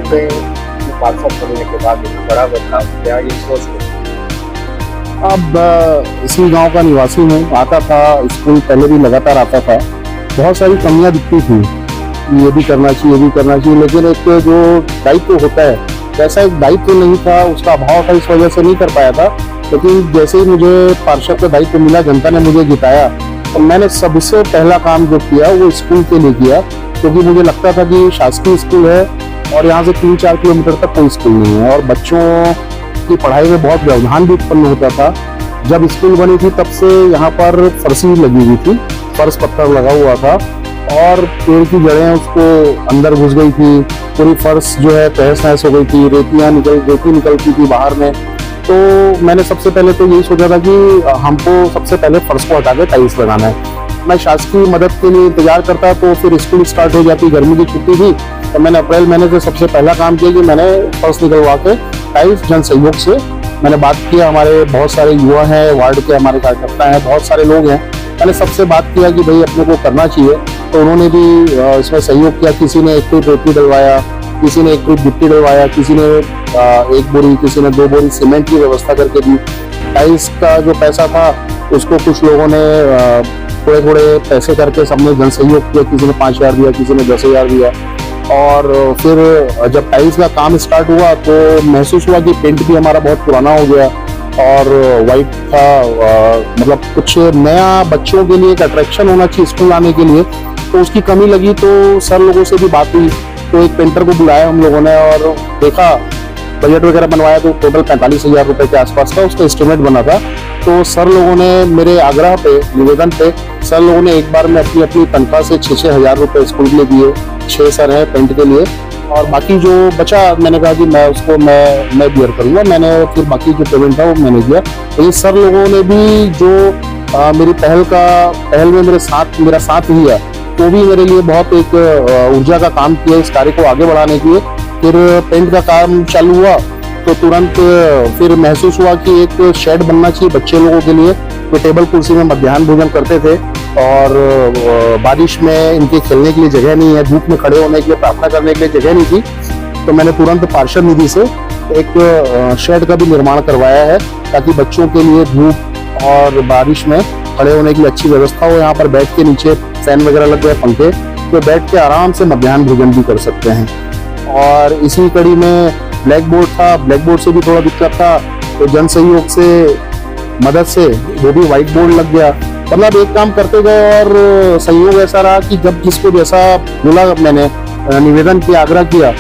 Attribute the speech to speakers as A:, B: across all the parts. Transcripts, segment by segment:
A: में पार्षद बनने के बाद एक बड़ा बदलाव क्या ये सोच रहे?
B: अब इसी गांव का निवासी हूँ। आता था स्कूल, पहले भी लगातार आता था। बहुत सारी कमियां दिखती थी, ये भी करना चाहिए, ये भी करना चाहिए, लेकिन एक जो दायित्व होता है वैसा एक दायित्व नहीं था, उसका अभाव था, इस वजह से नहीं कर पाया था। लेकिन जैसे ही मुझे पार्षद का दायित्व मिला, जनता ने मुझे जिताया, तो मैंने सबसे पहला काम जो किया वो स्कूल के लिए किया, क्योंकि मुझे लगता था कि शासकीय स्कूल है और यहाँ से 3-4 किलोमीटर तक कोई स्कूल नहीं है और बच्चों की पढ़ाई में बहुत व्यवधान भी उत्पन्न होता था। जब स्कूल बनी थी तब से यहाँ पर फर्शी लगी हुई थी, फर्श पत्थर लगा हुआ था और पेड़ की जड़ें उसको अंदर घुस गई थी, पूरी फर्श जो है तहस नहस हो गई थी, रेती निकलती थी बाहर में। तो मैंने सबसे पहले तो यही सोचा था कि हमको सबसे पहले फर्श को हटा के टाइल्स लगाना है। मैं शासकीय मदद के लिए इंतजार करता, तो फिर स्कूल स्टार्ट हो जाती, गर्मी की छुट्टी थी, तो मैंने अप्रैल महीने से सबसे पहला काम किया कि मैंने फर्श निकलवा के टाइल्स जन सहयोग से मैंने बात किया। हमारे बहुत सारे युवा हैं, वार्ड के हमारे कार्यकर्ता हैं, बहुत सारे लोग हैं, मैंने सबसे बात किया कि भाई अपने को करना चाहिए, तो उन्होंने भी इसमें सहयोग किया। किसी ने 1 ट्रिप रेती डलवाया, किसी ने 1 ट्रिप गिट्टी डलवाया, किसी ने 1 बोरी, किसी ने 2 बोरी सीमेंट की व्यवस्था करके दी। टाइल्स का जो पैसा था उसको कुछ लोगों ने थोड़े थोड़े पैसे करके सबने जन सहयोग किया, किसी ने 5,000 दिया, किसी ने 10,000 दिया। और फिर जब टाइल्स का काम स्टार्ट हुआ तो महसूस हुआ कि पेंट भी हमारा बहुत पुराना हो गया और वाइट था, मतलब कुछ नया बच्चों के लिए एक अट्रैक्शन होना चाहिए स्कूल आने के लिए, तो उसकी कमी लगी। तो सर लोगों से भी बात हुई, तो एक पेंटर को बुलाया हम लोगों ने और देखा, बजट वगैरह बनवाया, तो टोटल 45,000 रुपए के आसपास का उसका एस्टिमेट बना था। तो सर लोगों ने मेरे आग्रह पे, निवेदन पे, सर लोगों ने एक बार में अपनी अपनी तनख्वाह से 6-6 हजार रुपए स्कूल के लिए दिए। 6 सर हैं पेंट के लिए और बाकी जो बचा मैंने कहा कि मैं उसको मैं बियर करूंगा। मैंने फिर बाकी जो पेमेंट था वो मैंने दिया। तो ये सर लोगों ने भी जो मेरी पहल में मेरा साथ दिया, तो भी मेरे लिए बहुत एक ऊर्जा का काम किया इस कार्य को आगे बढ़ाने के लिए। फिर पेंट का काम चालू हुआ तो तुरंत फिर महसूस हुआ कि एक शेड बनना चाहिए बच्चे लोगों के लिए, तो टेबल कुर्सी में मध्याह्न भोजन करते थे और बारिश में इनके खेलने के लिए जगह नहीं है, धूप में खड़े होने के लिए, प्रार्थना करने के लिए जगह नहीं थी। तो मैंने तुरंत पार्षद निधि से एक शेड का भी निर्माण करवाया है, ताकि बच्चों के लिए धूप और बारिश में खड़े होने की अच्छी व्यवस्था हो। यहाँ पर बैठ के, नीचे फैन वगैरह लग गए, पंखे, तो बैठ के आराम से मध्याह्न भोजन भी कर सकते हैं। और इसी कड़ी में ब्लैक बोर्ड था, ब्लैक बोर्ड से भी थोड़ा दिक्कत था, तो जन सहयोग से मदद से वो भी व्हाइट बोर्ड लग गया। मतलब एक काम करते गए और सहयोग ऐसा रहा कि जब जिसको जैसा बोला, मैंने निवेदन किया, आग्रह किया,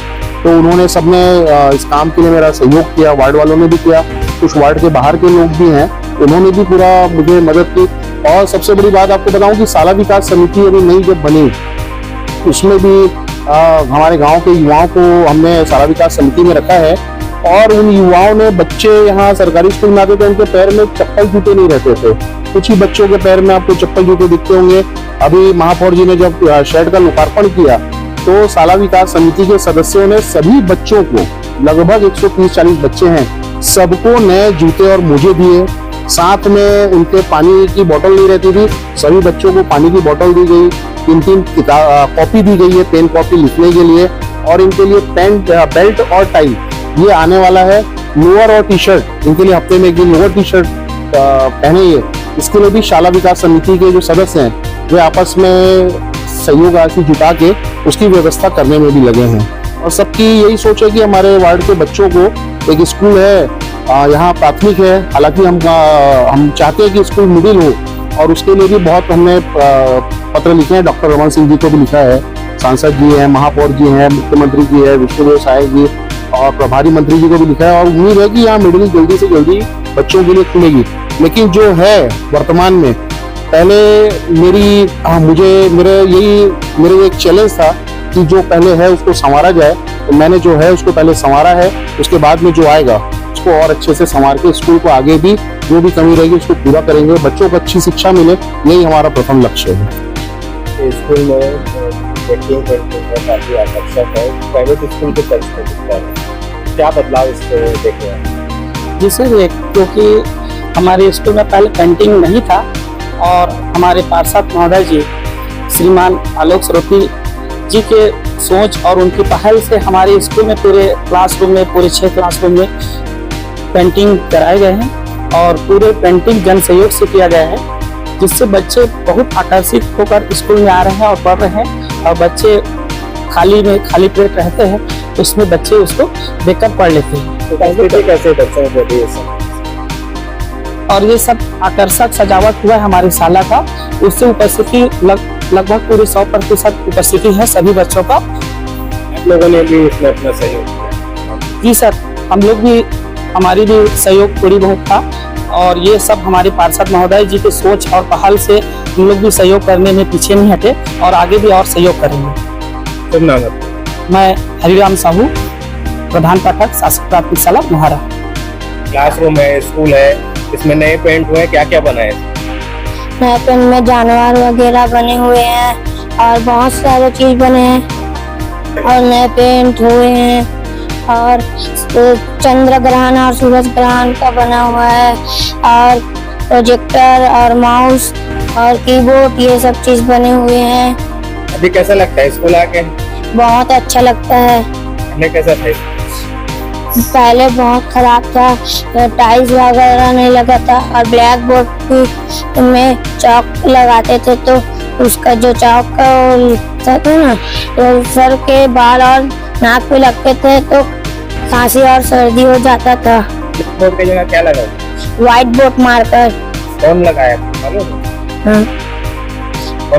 B: तो उन्होंने सबने इस काम के लिए मेरा सहयोग किया। वार्ड वालों ने भी किया, कुछ वार्ड के बाहर के लोग भी हैं, उन्होंने भी पूरा मुझे मदद की। और सबसे बड़ी बात आपको बताऊं कि साला विकास समिति अभी नई जब बनी, उसमें भी हमारे गांव के युवाओं को हमने साला विकास समिति में रखा है। और उन युवाओं ने, बच्चे यहाँ सरकारी स्कूल में आते थे, उनके पैर में चप्पल जूते नहीं रहते थे। कुछ ही बच्चों के पैर में आपको चप्पल जूते दिखते होंगे। अभी महापौर जी ने जब शेड का लोकार्पण किया, तो साला विकास समिति के सदस्यों ने सभी बच्चों को, लगभग 130-140 बच्चे हैं, सबको नए जूते और मोजे दिए। साथ में उनके पानी की बोतल नहीं रहती थी, सभी बच्चों को पानी की बोतल दी गई। 3-3 कॉपी दी गई है, पेन कॉपी लिखने के लिए। और इनके लिए पैंट, बेल्ट और टाई ये आने वाला है। लोअर और टी शर्ट, इनके लिए हफ्ते में 1 दिन लोअर टी शर्ट पहने। ये इसके लिए भी शाला विकास समिति के जो सदस्य हैं वे आपस में सहयोग राशि जुटा के उसकी व्यवस्था करने में भी लगे हैं। और सबकी यही सोच है कि हमारे वार्ड के बच्चों को, एक स्कूल है यहाँ प्राथमिक है, हालांकि हम चाहते हैं कि स्कूल मिडिल हो, और उसके लिए भी बहुत हमने पत्र लिखे हैं। डॉक्टर रमन सिंह जी को भी लिखा है, सांसद जी हैं, महापौर जी हैं, मुख्यमंत्री जी है, विष्णुदेव साय जी और प्रभारी मंत्री जी को भी लिखा है। और उम्मीद है कि यहाँ मिडिल जल्दी से जल्दी बच्चों के लिए खुलेगी। लेकिन जो है वर्तमान में, पहले मेरे एक चैलेंज था कि जो पहले है उसको संवारा जाए, तो मैंने जो है उसको पहले संवारा है, उसके बाद में जो आएगा उसको और अच्छे से संवार के स्कूल को आगे भी जो भी कमी रहेगी उसको पूरा करेंगे, बच्चों को अच्छी शिक्षा मिले, यही हमारा प्रथम लक्ष्य है।
A: स्कूल में काफी आकर्षक है, प्राइवेट स्कूल के तर्ज पर दिखता है, क्या बदलाव इससे देखे हैं?
C: जी सर, क्योंकि हमारे स्कूल में पहले पेंटिंग नहीं था और हमारे पार्षद महोदय जी श्रीमान आलोक सरोती जी के सोच और उनकी पहल से हमारे स्कूल में पूरे क्लासरूम में, पूरे 6 क्लासरूम में पेंटिंग कराए गए हैं और पूरे पेंटिंग जन सहयोग से किया गया है, जिससे बच्चे बहुत आकर्षित होकर स्कूल में आ रहे हैं और पढ़ रहे हैं। और बच्चे खाली प्लेट रहते हैं तो उसमें बच्चे उसको देखकर पढ़ लेते हैं।
A: उपस्थिति कैसे बच्चों को दी है सब?
C: और ये सब आकर्षक सजावट हुआ है हमारी शाला का, उससे उपस्थिति लगभग पूरी 100% उपस्थिति है सभी बच्चों का।
A: आप लोगों ने भी इसमें अपना सहयोग किया?
C: जी सर, हम लोग भी, हमारी भी सहयोग थोड़ी बहुत था और ये सब हमारे पार्षद महोदय जी की सोच और पहल से हम लोग भी सहयोग करने में पीछे नहीं हटे और आगे भी और सहयोग करेंगे।
A: शुभ नाम है?
C: मैं हरिराम साहू, प्रधान पाठक, शासकीय प्राथमिक शाला मोहारा।
A: क्लासरूम है, स्कूल है, इसमें नए पेंट हुए, क्या क्या बना है?
D: नए पेन में जानवर वगैरह बने हुए हैं और बहुत सारे चीज बने हैं और नए पेंट हुए हैं और चंद्र ग्रहण और सूरज ग्रहण का बना हुआ है और प्रोजेक्टर और माउस और कीबोर्ड, ये सब चीज बने हुए हैं।
A: अभी कैसा लगता है स्कूल आके?
D: बहुत अच्छा लगता है।
A: पहले कैसा था?
D: पहले बहुत खराब था, टाइल्स वगैरह नहीं लगा था और ब्लैक बोर्ड में चौक लगाते थे तो उसका जो चौक का था ना, तो सर के बाल और नाक पे लगते थे तो खांसी और सर्दी हो जाता था।
A: बोर्ड की जगह क्या लगा?
D: White board marker.
A: कौन लगाया था मालूम है?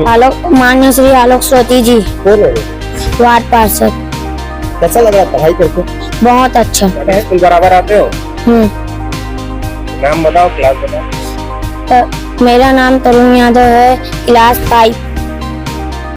D: आलोक, मान्य श्री आलोक श्रोती जी,
A: कौन है?
D: वार्ड पार्षद।
A: कैसा लग रहा है पढ़ाई करके?
D: बहुत अच्छा।
A: स्कूल बराबर आते हो? नाम बताओ, क्लास बताओ।
D: तो मेरा नाम तरुण यादव है, क्लास 5।